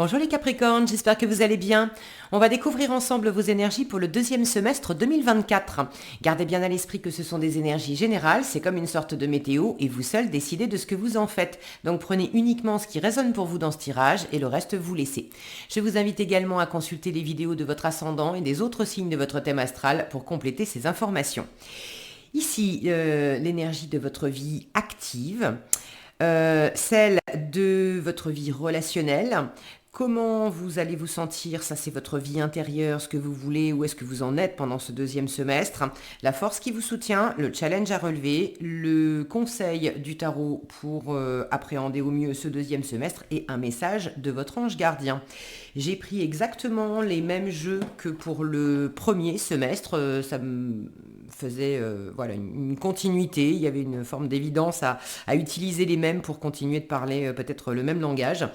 Bonjour les Capricornes, j'espère que vous allez bien. On va découvrir ensemble vos énergies pour le deuxième semestre 2024. Gardez bien à l'esprit que ce sont des énergies générales, c'est comme une sorte de météo et vous seul décidez de ce que vous en faites. Donc prenez uniquement ce qui résonne pour vous dans ce tirage et le reste vous laissez. Je vous invite également à consulter les vidéos de votre ascendant et des autres signes de votre thème astral pour compléter ces informations. Ici, l'énergie de votre vie active. Celle de votre vie relationnelle. Comment vous allez vous sentir? Ça, c'est votre vie intérieure, ce que vous voulez, où est-ce que vous en êtes pendant ce deuxième semestre. La force qui vous soutient, le challenge à relever, le conseil du tarot pour appréhender au mieux ce deuxième semestre et un message de votre ange gardien. J'ai pris exactement les mêmes jeux que pour le premier semestre. Ça me faisait voilà, une continuité. Il y avait une forme d'évidence à utiliser les mêmes pour continuer de parler peut-être le même langage.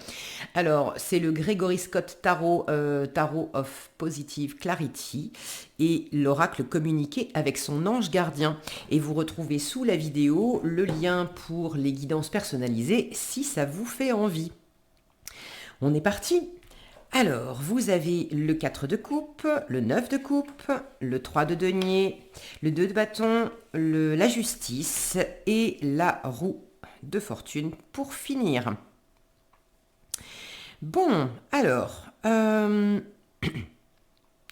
Alors, c'est le Gregory Scott Tarot, Tarot of Positive Clarity et l'oracle communiqué avec son ange gardien. Et vous retrouvez sous la vidéo le lien pour les guidances personnalisées si ça vous fait envie. On est parti. Alors, vous avez le 4 de coupe, le 9 de coupe, le 3 de denier, le 2 de bâton, la justice et la roue de fortune pour finir. Bon, alors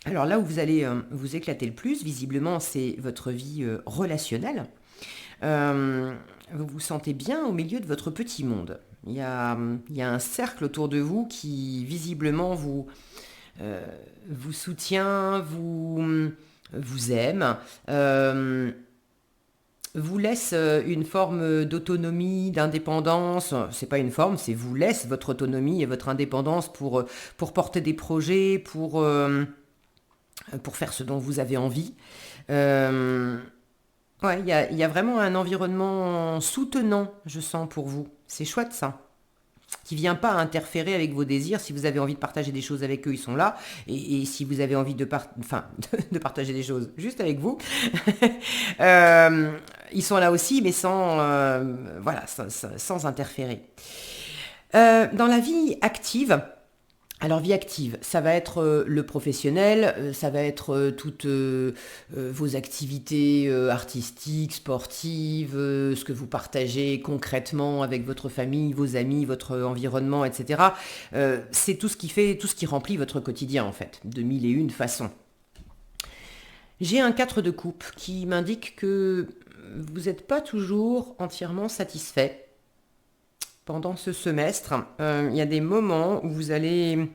là où vous allez vous éclater le plus, visiblement, c'est votre vie relationnelle. Vous vous sentez bien au milieu de votre petit monde. Il y a un cercle autour de vous qui, visiblement, vous soutient, vous aime, vous laisse une forme d'autonomie, d'indépendance. C'est pas une forme, c'est vous laisse votre autonomie et votre indépendance pour porter des projets, pour faire ce dont vous avez envie. Ouais, il y a vraiment un environnement soutenant, je sens, pour vous. C'est chouette, ça. Qui vient pas interférer avec vos désirs. Si vous avez envie de partager des choses avec eux, ils sont là. Et si vous avez envie de partager des choses juste avec vous, ils sont là aussi, mais sans interférer. Dans la vie active, alors vie active, ça va être le professionnel, ça va être toutes vos activités artistiques, sportives, ce que vous partagez concrètement avec votre famille, vos amis, votre environnement, etc. C'est tout ce qui remplit votre quotidien en fait, de mille et une façons. J'ai un 4 de coupe qui m'indique que vous n'êtes pas toujours entièrement satisfait pendant ce semestre. Il y a des moments où vous allez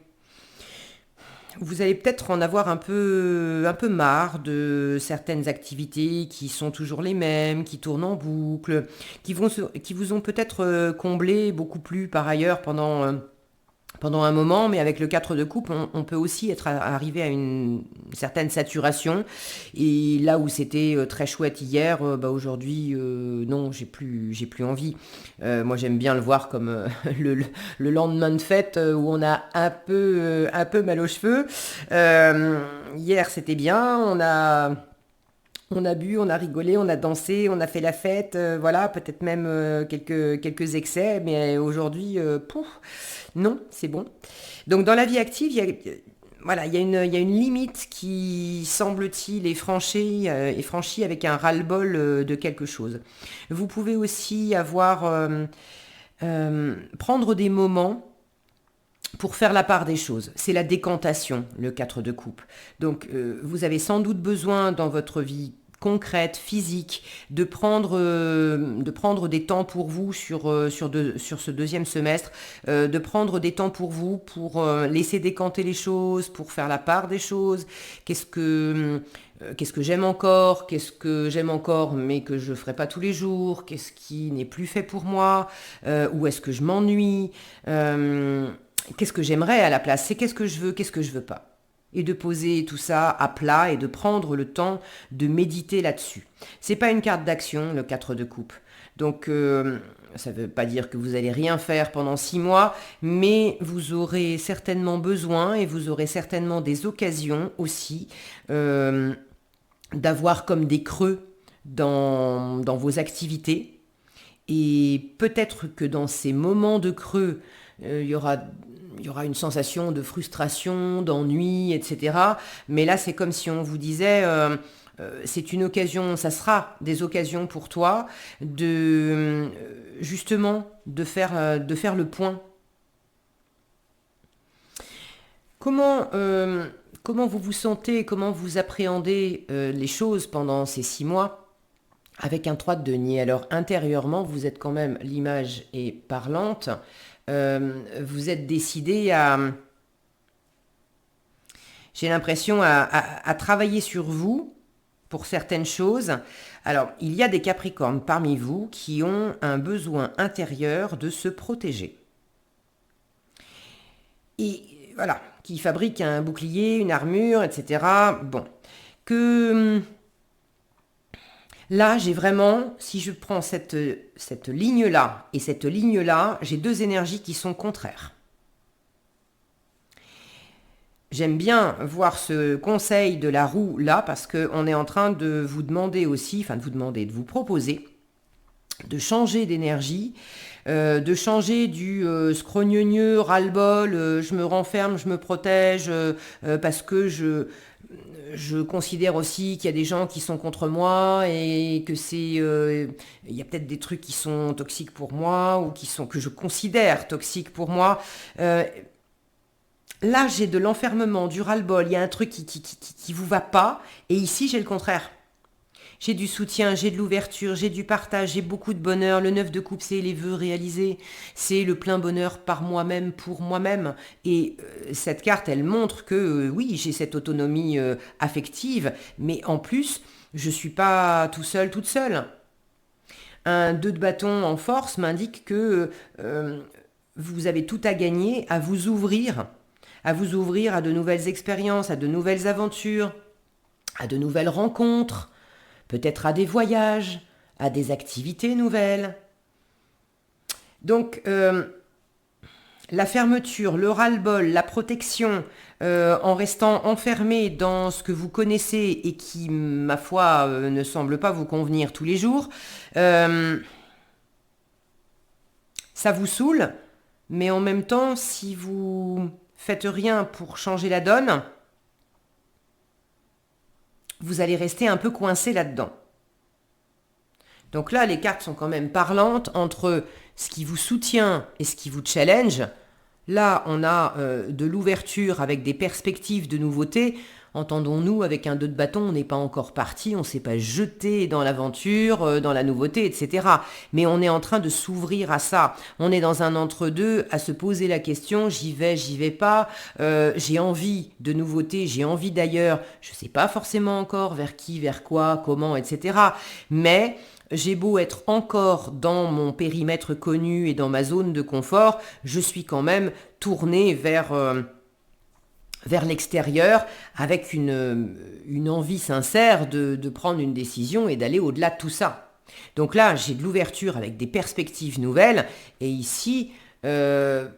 peut-être en avoir un peu marre de certaines activités qui sont toujours les mêmes, qui tournent en boucle, qui vous ont peut-être comblé beaucoup plus par ailleurs pendant un moment, mais avec le 4 de coupe, on peut aussi arrivé à une certaine saturation. Et là où c'était très chouette hier, aujourd'hui, non, j'ai plus envie. Moi, j'aime bien le voir comme le lendemain de fête où on a un peu mal aux cheveux. Hier, c'était bien, on a bu, on a rigolé, on a dansé, on a fait la fête, voilà, peut-être même quelques excès, mais aujourd'hui, non, c'est bon. Donc dans la vie active, il y a une limite qui, semble-t-il, est franchie avec un ras-le-bol de quelque chose. Vous pouvez aussi prendre des moments pour faire la part des choses. C'est la décantation, le 4 de coupe. Donc, vous avez sans doute besoin dans votre vie concrète, physique, de prendre des temps pour vous sur ce deuxième semestre, de prendre des temps pour vous, pour laisser décanter les choses, pour faire la part des choses. Qu'est-ce que j'aime encore, mais que je ne ferai pas tous les jours, qu'est-ce qui n'est plus fait pour moi, où est-ce que je m'ennuie, qu'est-ce que j'aimerais à la place, c'est qu'est-ce que je veux pas. Et de poser tout ça à plat et de prendre le temps de méditer là-dessus. C'est pas une carte d'action, le 4 de coupe. Donc, ça ne veut pas dire que vous allez rien faire pendant 6 mois, mais vous aurez certainement besoin et vous aurez certainement des occasions aussi d'avoir comme des creux dans vos activités. Et peut-être que dans ces moments de creux, il y aura il y aura une sensation de frustration, d'ennui, etc. Mais là, c'est comme si on vous disait, c'est une occasion, ça sera des occasions pour toi de justement de faire le point. Comment vous vous sentez, comment vous appréhendez les choses pendant ces 6 mois avec un 3 de denier? Alors intérieurement, vous êtes quand même, l'image est parlante, vous êtes décidé à, j'ai l'impression, à travailler sur vous pour certaines choses. Alors, il y a des Capricornes parmi vous qui ont un besoin intérieur de se protéger. Et voilà, qui fabriquent un bouclier, une armure, etc. Bon, que là, j'ai vraiment, si je prends cette ligne-là et cette ligne-là, j'ai deux énergies qui sont contraires. J'aime bien voir ce conseil de la roue là parce qu'on est en train de vous demander aussi, enfin de vous demander, de vous proposer de changer d'énergie, de changer du scrogneugneux, ras-le-bol, je me renferme, je me protège parce que je considère aussi qu'il y a des gens qui sont contre moi et que il y a peut-être des trucs qui sont toxiques pour moi ou que je considère toxiques pour moi. Là, j'ai de l'enfermement, du ras-le-bol, il y a un truc qui vous va pas, et ici, j'ai le contraire. J'ai du soutien, j'ai de l'ouverture, j'ai du partage, j'ai beaucoup de bonheur. Le 9 de coupe, c'est les vœux réalisés, c'est le plein bonheur par moi-même, pour moi-même. Et cette carte, elle montre que oui, j'ai cette autonomie affective, mais en plus, je suis pas tout seul, toute seule. Un 2 de bâton en force m'indique que vous avez tout à gagner à vous ouvrir à de nouvelles expériences, à de nouvelles aventures, à de nouvelles rencontres, peut-être à des voyages, à des activités nouvelles. Donc, la fermeture, le ras-le-bol, la protection, en restant enfermé dans ce que vous connaissez et qui, ma foi, ne semble pas vous convenir tous les jours, ça vous saoule, mais en même temps, si vous faites rien pour changer la donne, vous allez rester un peu coincé là-dedans. Donc là, les cartes sont quand même parlantes entre ce qui vous soutient et ce qui vous challenge. Là, on a de l'ouverture avec des perspectives de nouveautés. Entendons-nous, avec un 2 de bâton, on n'est pas encore parti, on ne s'est pas jeté dans l'aventure, dans la nouveauté, etc. Mais on est en train de s'ouvrir à ça. On est dans un entre-deux, à se poser la question, j'y vais pas, j'ai envie de nouveautés, j'ai envie d'ailleurs, je ne sais pas forcément encore vers qui, vers quoi, comment, etc. Mais j'ai beau être encore dans mon périmètre connu et dans ma zone de confort, je suis quand même tournée vers l'extérieur avec une envie sincère de prendre une décision et d'aller au-delà de tout ça. Donc là, j'ai de l'ouverture avec des perspectives nouvelles. Et ici, j'ai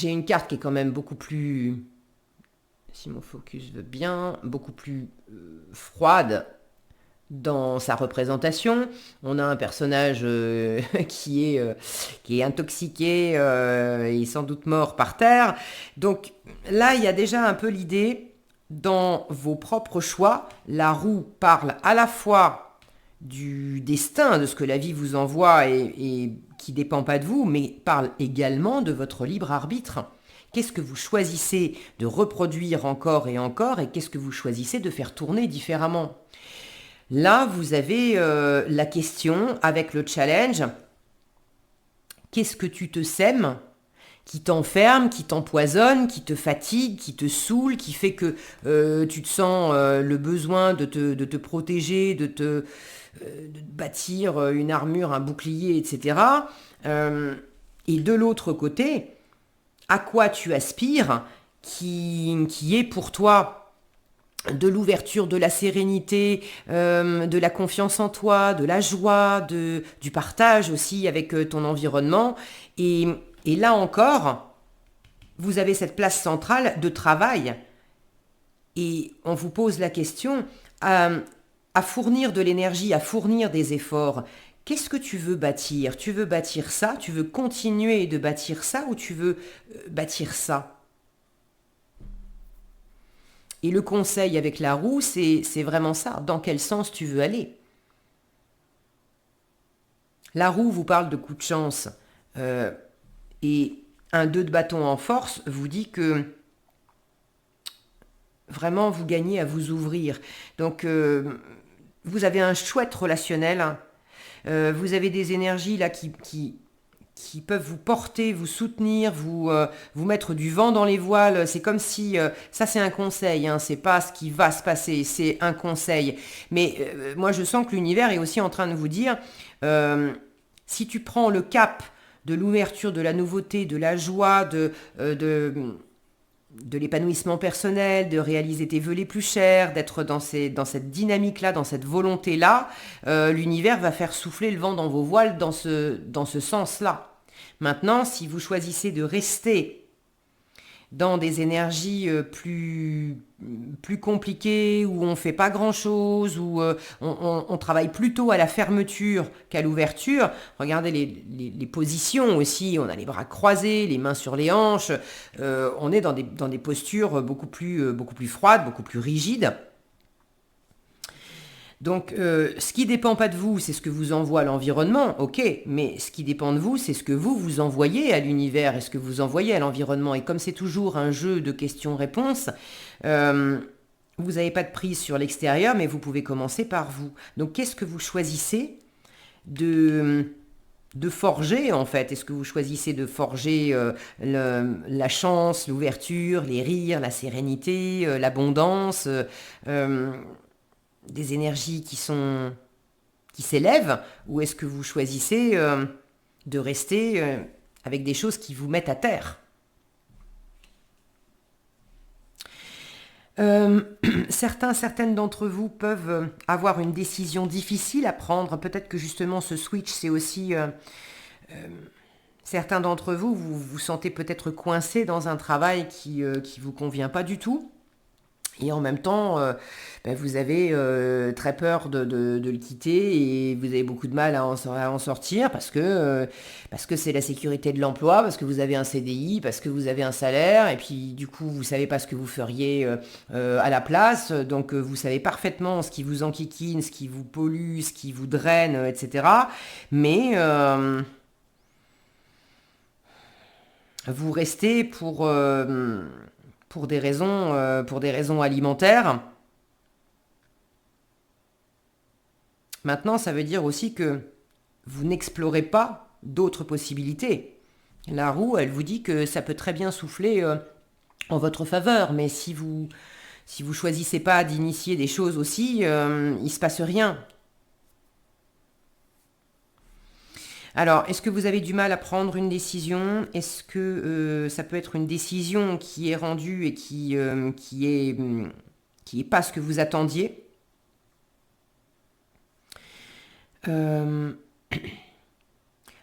une carte qui est quand même beaucoup plus, si mon focus veut bien, beaucoup plus froide dans sa représentation. On a un personnage qui est intoxiqué et sans doute mort par terre. Donc là, il y a déjà un peu l'idée, dans vos propres choix, la roue parle à la fois du destin, de ce que la vie vous envoie et qui ne dépend pas de vous, mais parle également de votre libre arbitre. Qu'est-ce que vous choisissez de reproduire encore et encore, et qu'est-ce que vous choisissez de faire tourner différemment ? Là, vous avez la question avec le challenge. Qu'est-ce que tu te sèmes qui t'enferme, qui t'empoisonne, qui te fatigue, qui te saoule, qui fait que tu te sens le besoin de te protéger, de te bâtir une armure, un bouclier, etc. Et de l'autre côté, à quoi tu aspires qui est pour toi de l'ouverture, de la sérénité, de la confiance en toi, de la joie, du partage aussi avec ton environnement. Et là encore, vous avez cette place centrale de travail. Et on vous pose la question, à fournir de l'énergie, à fournir des efforts, Qu'est-ce que tu veux bâtir? Tu veux bâtir ça? Tu veux continuer de bâtir ça ou tu veux bâtir ça? Et le conseil avec la roue, c'est vraiment ça. Dans quel sens tu veux aller? La roue vous parle de coup de chance. Et un 2 de bâton en force vous dit que vraiment vous gagnez à vous ouvrir. Donc vous avez un chouette relationnel. Hein. Vous avez des énergies là qui peuvent vous porter, vous soutenir, vous mettre du vent dans les voiles. C'est comme si, ça c'est un conseil, hein, c'est pas ce qui va se passer, c'est un conseil. Mais moi je sens que l'univers est aussi en train de vous dire, si tu prends le cap de l'ouverture, de la nouveauté, de la joie, de l'épanouissement personnel, de réaliser tes vœux les plus chers, d'être dans cette dynamique-là, dans cette volonté-là, l'univers va faire souffler le vent dans vos voiles dans ce sens-là. Maintenant, si vous choisissez de rester dans des énergies plus compliquées, où on ne fait pas grand-chose, où on travaille plutôt à la fermeture qu'à l'ouverture. Regardez les positions aussi, on a les bras croisés, les mains sur les hanches, on est dans des postures beaucoup plus froides, beaucoup plus rigides. Donc, ce qui dépend pas de vous, c'est ce que vous envoie l'environnement, ok, mais ce qui dépend de vous, c'est ce que vous envoyez à l'univers et ce que vous envoyez à l'environnement. Et comme c'est toujours un jeu de questions-réponses, vous n'avez pas de prise sur l'extérieur, mais vous pouvez commencer par vous. Donc, qu'est-ce que vous choisissez de forger, en fait? Est-ce que vous choisissez de forger la chance, l'ouverture, les rires, la sérénité, l'abondance des énergies qui s'élèvent, ou est-ce que vous choisissez de rester avec des choses qui vous mettent à terre? Certaines d'entre vous peuvent avoir une décision difficile à prendre. Peut-être que justement ce switch, c'est aussi... certains d'entre vous, vous sentez peut-être coincé dans un travail qui vous convient pas du tout. Et en même temps, vous avez très peur de le quitter et vous avez beaucoup de mal à en sortir parce que c'est la sécurité de l'emploi, parce que vous avez un CDI, parce que vous avez un salaire et puis du coup vous savez pas ce que vous feriez à la place. Donc vous savez parfaitement ce qui vous enquiquine, ce qui vous pollue, ce qui vous draine, etc. Mais vous restez pour des raisons alimentaires. Maintenant, ça veut dire aussi que vous n'explorez pas d'autres possibilités. La roue, elle vous dit que ça peut très bien souffler en votre faveur, mais si vous choisissez pas d'initier des choses aussi, il se passe rien. Alors, est-ce que vous avez du mal à prendre une décision? Est-ce que ça peut être une décision qui est rendue et qui est pas ce que vous attendiez?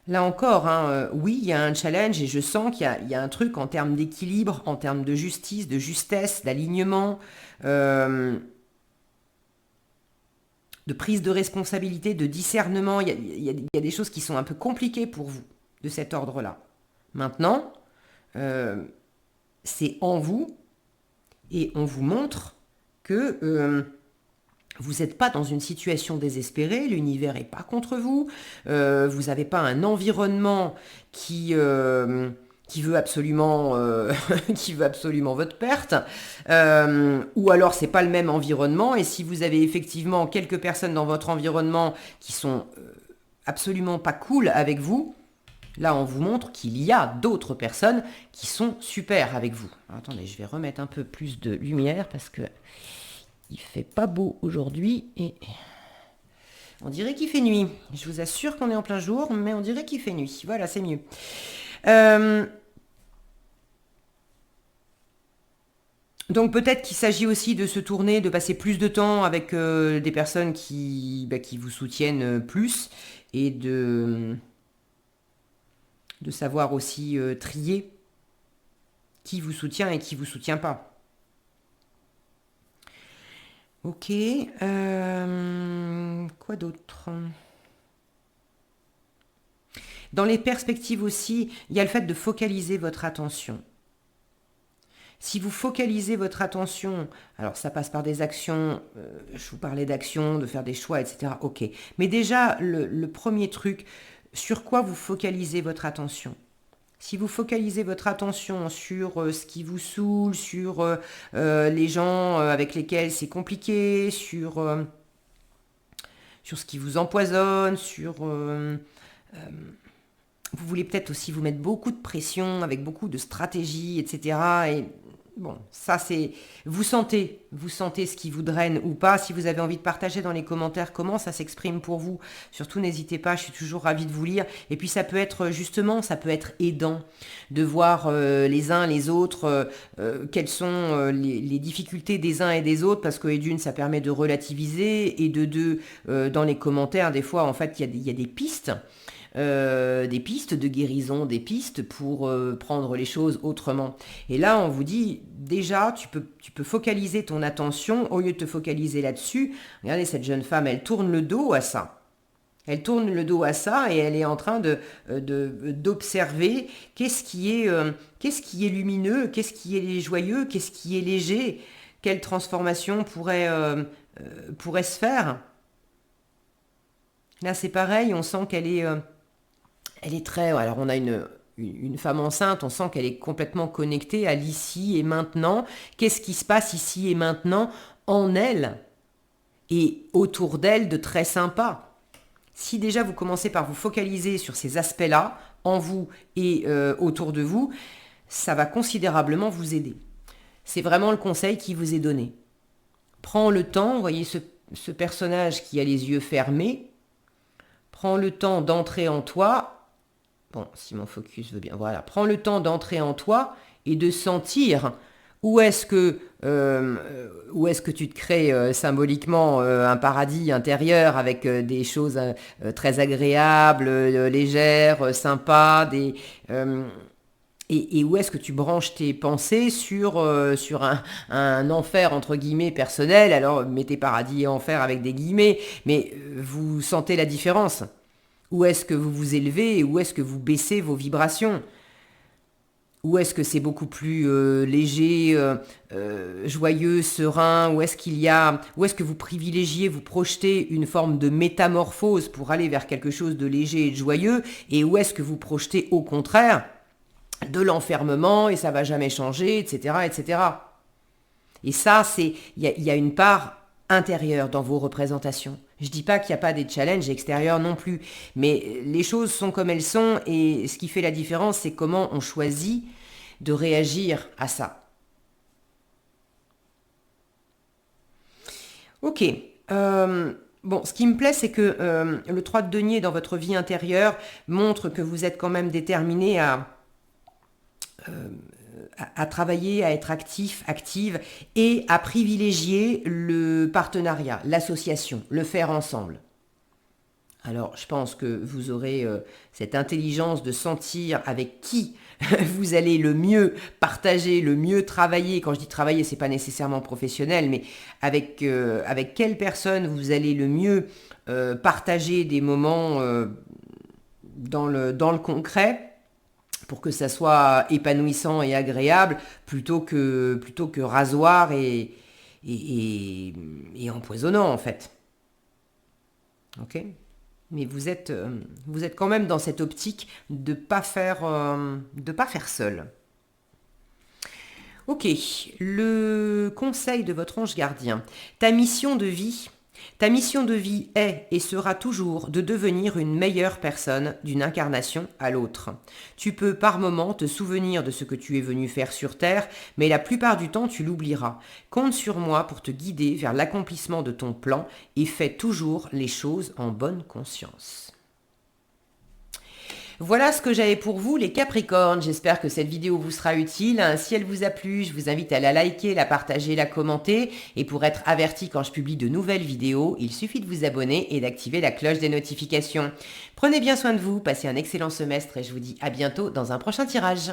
Là encore, hein, oui, il y a un challenge et je sens qu'il y a un truc en termes d'équilibre, en termes de justice, de justesse, d'alignement, de prise de responsabilité, de discernement. Il y a des choses qui sont un peu compliquées pour vous, de cet ordre-là. Maintenant, c'est en vous et on vous montre que vous n'êtes pas dans une situation désespérée, l'univers n'est pas contre vous, vous n'avez pas un environnement qui veut absolument qui veut absolument votre perte, ou alors c'est pas le même environnement, et si vous avez effectivement quelques personnes dans votre environnement qui sont absolument pas cool avec vous, là on vous montre qu'il y a d'autres personnes qui sont super avec vous. Alors, attendez, je vais remettre un peu plus de lumière parce que il fait pas beau aujourd'hui et on dirait qu'il fait nuit. Je vous assure qu'on est en plein jour, mais on dirait qu'il fait nuit. Voilà, c'est mieux. Donc peut-être qu'il s'agit aussi de se tourner, de passer plus de temps avec des personnes qui vous soutiennent plus et de savoir aussi trier qui vous soutient et qui vous soutient pas. Ok, quoi d'autre? Dans les perspectives aussi, il y a le fait de focaliser votre attention. Si vous focalisez votre attention, alors ça passe par des actions, je vous parlais d'actions, de faire des choix, etc. Ok. Mais déjà, le premier truc, sur quoi vous focalisez votre attention? Si vous focalisez votre attention sur ce qui vous saoule, sur les gens avec lesquels c'est compliqué, sur ce qui vous empoisonne, vous voulez peut-être aussi vous mettre beaucoup de pression, avec beaucoup de stratégie, etc. Et bon, ça c'est... Vous sentez ce qui vous draine ou pas. Si vous avez envie de partager dans les commentaires comment ça s'exprime pour vous, surtout n'hésitez pas, je suis toujours ravie de vous lire. Et puis ça peut être justement, ça peut être aidant de voir les uns les autres, quelles sont les difficultés des uns et des autres, parce que d'une, ça permet de relativiser, et de deux, dans les commentaires, des fois, en fait, il y a des pistes. Des pistes de guérison, des pistes pour prendre les choses autrement. Et là, on vous dit, déjà, tu peux focaliser ton attention, au lieu de te focaliser là-dessus. Regardez, cette jeune femme, elle tourne le dos à ça. Elle tourne le dos à ça et elle est en train d'observer qu'est-ce qui est lumineux, qu'est-ce qui est joyeux, qu'est-ce qui est léger, quelle transformation pourrait se faire. Là, c'est pareil, on sent qu'elle est... Elle est très... Alors, on a une femme enceinte, on sent qu'elle est complètement connectée à l'ici et maintenant. Qu'est-ce qui se passe ici et maintenant en elle et autour d'elle de très sympa? Si déjà vous commencez par vous focaliser sur ces aspects-là, en vous et autour de vous, ça va considérablement vous aider. C'est vraiment le conseil qui vous est donné. Prends le temps, vous voyez ce personnage qui a les yeux fermés, prends le temps d'entrer en toi. Bon, si mon focus veut bien, voilà. Prends le temps d'entrer en toi et de sentir où est-ce que tu te crées symboliquement un paradis intérieur avec des choses très agréables, légères, sympas, et où est-ce que tu branches tes pensées sur un enfer entre guillemets personnel. Alors mettez paradis et enfer avec des guillemets, mais vous sentez la différence. Où est-ce que vous vous élevez et où est-ce que vous baissez vos vibrations? Où est-ce que c'est beaucoup plus léger, joyeux, serein? Où est-ce que vous privilégiez, vous projetez une forme de métamorphose pour aller vers quelque chose de léger et de joyeux? Et où est-ce que vous projetez au contraire de l'enfermement et ça va jamais changer, etc., etc. Et ça, il y a une part intérieure dans vos représentations. Je dis pas qu'il n'y a pas des challenges extérieurs non plus, mais les choses sont comme elles sont et ce qui fait la différence, c'est comment on choisit de réagir à ça. Ok. Bon, ce qui me plaît, c'est que le 3 de denier dans votre vie intérieure montre que vous êtes quand même déterminé à travailler, à être actif, active et à privilégier le partenariat, l'association, le faire ensemble. Alors, je pense que vous aurez cette intelligence de sentir avec qui vous allez le mieux partager, le mieux travailler. Quand je dis travailler, c'est pas nécessairement professionnel, mais avec quelle personne vous allez le mieux partager des moments dans le concret, pour que ça soit épanouissant et agréable, plutôt que rasoir et empoisonnant en fait. Ok ? Mais vous êtes quand même dans cette optique de pas faire seul. Ok, le conseil de votre ange gardien. Ta mission de vie est et sera toujours de devenir une meilleure personne d'une incarnation à l'autre. Tu peux par moments te souvenir de ce que tu es venu faire sur Terre, mais la plupart du temps tu l'oublieras. Compte sur moi pour te guider vers l'accomplissement de ton plan et fais toujours les choses en bonne conscience. Voilà ce que j'avais pour vous les Capricornes, j'espère que cette vidéo vous sera utile. Si elle vous a plu, je vous invite à la liker, la partager, la commenter. Et pour être averti quand je publie de nouvelles vidéos, il suffit de vous abonner et d'activer la cloche des notifications. Prenez bien soin de vous, passez un excellent semestre et je vous dis à bientôt dans un prochain tirage.